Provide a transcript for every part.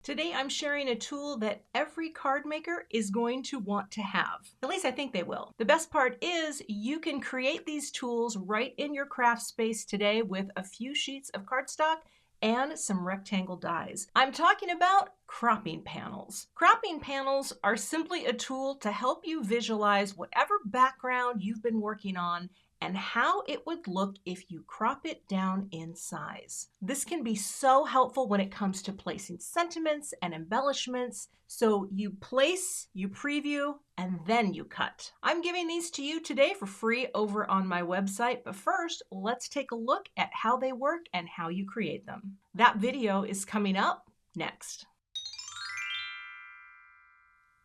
Today I'm sharing a tool that every card maker is going to want to have. At least I think they will. The best part is you can create these tools right in your craft space today with a few sheets of cardstock and some rectangle dies. I'm talking about cropping panels. Cropping panels are simply a tool to help you visualize whatever background you've been working on and how it would look if you crop it down in size. This can be so helpful when it comes to placing sentiments and embellishments. So you place, you preview, and then you cut. I'm giving these to you today for free over on my website, but first, let's take a look at how they work and how you create them. That video is coming up next.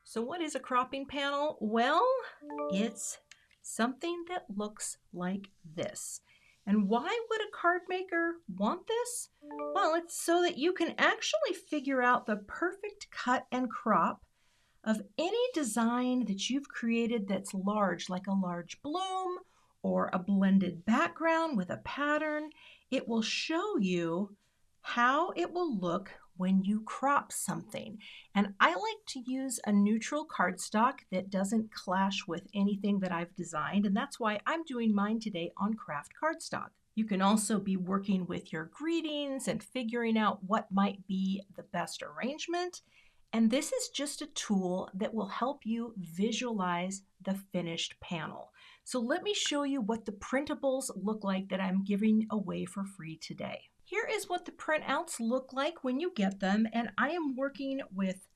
So what is a cropping panel? Well, it's something that looks like this. And why would a card maker want this? Well, it's so that you can actually figure out the perfect cut and crop of any design that you've created that's large, like a large bloom or a blended background with a pattern. It will show you how it will look when you crop something. And I like to use a neutral cardstock that doesn't clash with anything that I've designed, and that's why I'm doing mine today on craft cardstock. You can also be working with your greetings and figuring out what might be the best arrangement. And this is just a tool that will help you visualize the finished panel. So let me show you what the printables look like that I'm giving away for free today. Here is what the printouts look like when you get them, and I am working with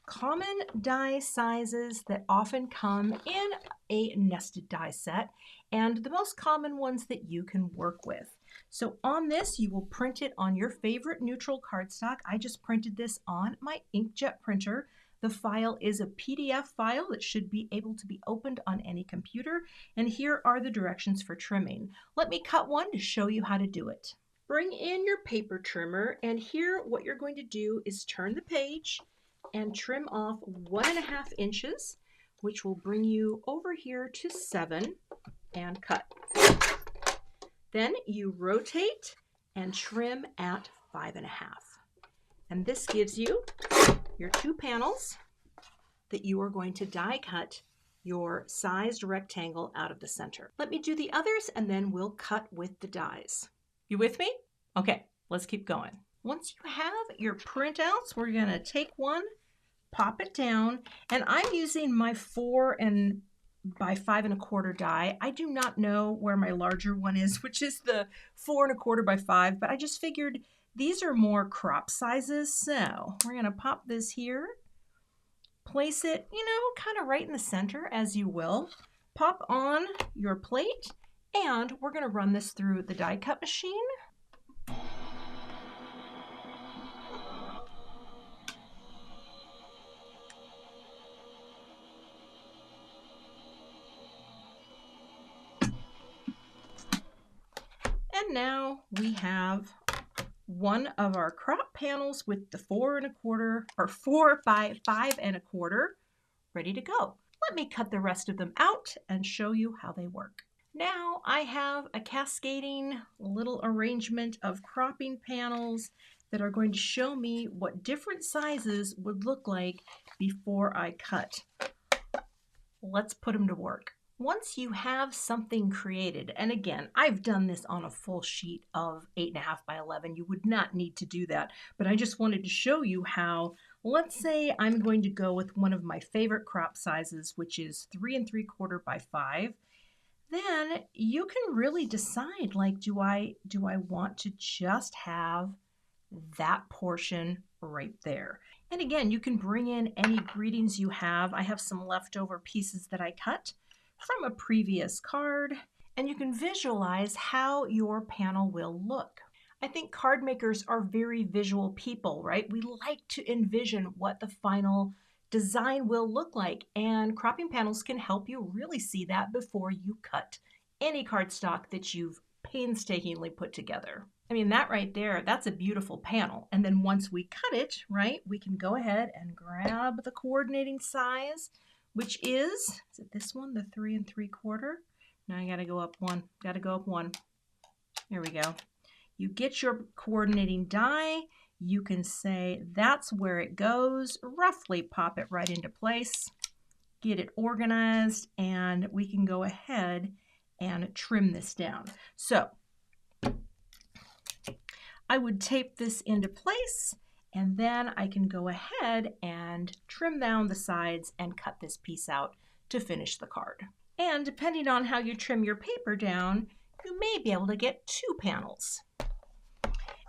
common die sizes that often come in a nested die set, and the most common ones that you can work with. So on this, you will print it on your favorite neutral cardstock. I just printed this on my inkjet printer. The file is a PDF file that should be able to be opened on any computer, and here are the directions for trimming. Let me cut one to show you how to do it. Bring in your paper trimmer, and here what you're going to do is turn the page and trim off 1.5 inches, which will bring you over here to 7, and cut. Then you rotate and trim at 5.5. And this gives you your 2 panels that you are going to die cut your sized rectangle out of the center. Let me do the others and then we'll cut with the dies. You with me? Okay, let's keep going. Once you have your printouts, we're gonna take one, pop it down, and I'm using my 4 by 5 1/4 die. I do not know where my larger one is, which is the 4 1/4 by 5, but I just figured these are more crop sizes. So we're gonna pop this here, place it, kind of right in the center as you will. Pop on your plate, and we're gonna run this through the die cut machine. And now we have one of our crop panels with the 4 1/4 or 4 by 5 1/4 ready to go. Let me cut the rest of them out and show you how they work. Now I have a cascading little arrangement of cropping panels that are going to show me what different sizes would look like before I cut. Let's put them to work. Once you have something created, and again, I've done this on a full sheet of 8.5 by 11. You would not need to do that, but I just wanted to show you how, let's say I'm going to go with one of my favorite crop sizes, which is 3 3/4 by 5. Then you can really decide, like, do I want to just have that portion right there? And again, you can bring in any greetings you have. I have some leftover pieces that I cut from a previous card, and you can visualize how your panel will look. I think card makers are very visual people, right? We like to envision what the final design will look like, and cropping panels can help you really see that before you cut any cardstock that you've painstakingly put together. I mean, that right there, that's a beautiful panel. And then once we cut it, right, we can go ahead and grab the coordinating size, which is it this one, the 3 3/4? Now I gotta go up one, There we go. You get your coordinating die, you can say that's where it goes, roughly pop it right into place, get it organized, and we can go ahead and trim this down. So I would tape this into place, and then I can go ahead and trim down the sides and cut this piece out to finish the card. And depending on how you trim your paper down, you may be able to get 2 panels.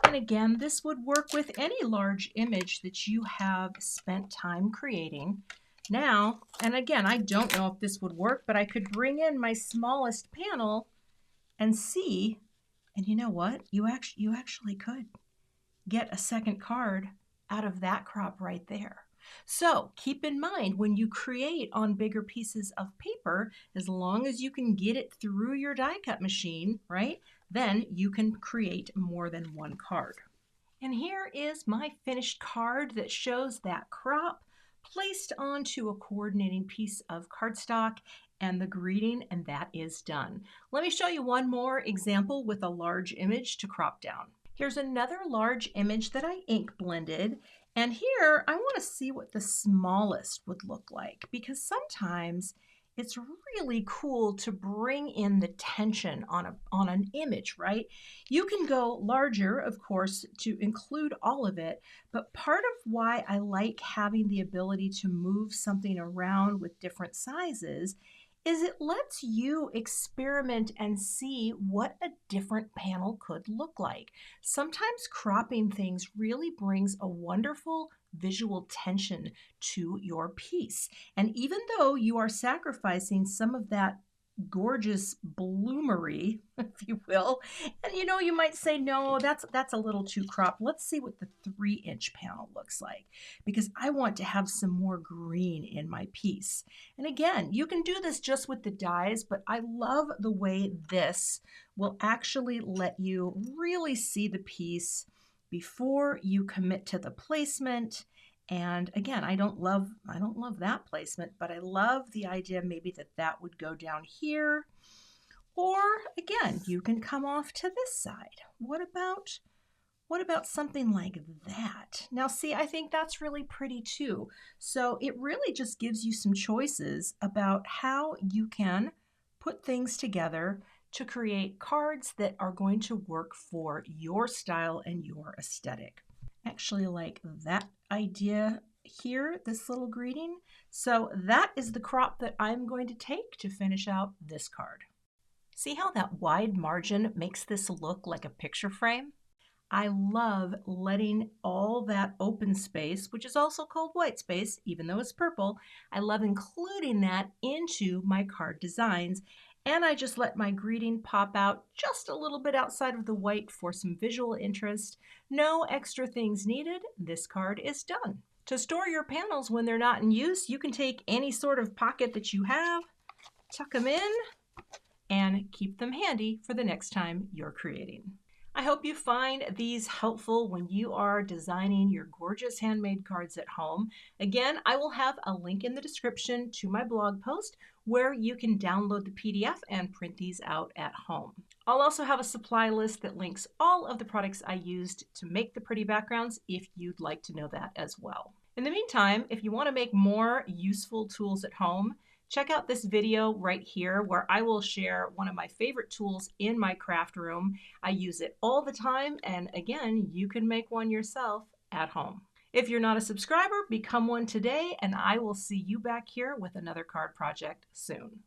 And again, this would work with any large image that you have spent time creating. Now, and again, I don't know if this would work, but I could bring in my smallest panel and see, and you know what? You actually could get a second card out of that crop right there. So keep in mind, when you create on bigger pieces of paper, as long as you can get it through your die cut machine, right, then you can create more than one card. And here is my finished card that shows that crop placed onto a coordinating piece of cardstock and the greeting, and that is done. Let me show you one more example with a large image to crop down. Here's another large image that I ink blended, and here I want to see what the smallest would look like, because sometimes it's really cool to bring in the tension on an image, right? You can go larger, of course, to include all of it, but part of why I like having the ability to move something around with different sizes is it lets you experiment and see what a different panel could look like. Sometimes cropping things really brings a wonderful visual tension to your piece. And even though you are sacrificing some of that gorgeous bloomery, if you will, and you might say, no, that's a little too cropped. Let's see what the 3-inch panel looks like, because I want to have some more green in my piece. And again, you can do this just with the dies, but I love the way this will actually let you really see the piece before you commit to the placement. And again, I don't love that placement, but I love the idea maybe that would go down here. Or again, you can come off to this side. What about something like that? Now see, I think that's really pretty too. So it really just gives you some choices about how you can put things together to create cards that are going to work for your style and your aesthetic. Actually like that idea here, this little greeting. So that is the crop that I'm going to take to finish out this card. See how that wide margin makes this look like a picture frame? I love letting all that open space, which is also called white space, even though it's purple, I love including that into my card designs. And I just let my greeting pop out just a little bit outside of the white for some visual interest. No extra things needed. This card is done. To store your panels when they're not in use, you can take any sort of pocket that you have, tuck them in, and keep them handy for the next time you're creating. I hope you find these helpful when you are designing your gorgeous handmade cards at home. Again, I will have a link in the description to my blog post where you can download the PDF and print these out at home. I'll also have a supply list that links all of the products I used to make the pretty backgrounds if you'd like to know that as well. In the meantime, if you want to make more useful tools at home, check out this video right here where I will share one of my favorite tools in my craft room. I use it all the time, and again, you can make one yourself at home. If you're not a subscriber, become one today, and I will see you back here with another card project soon.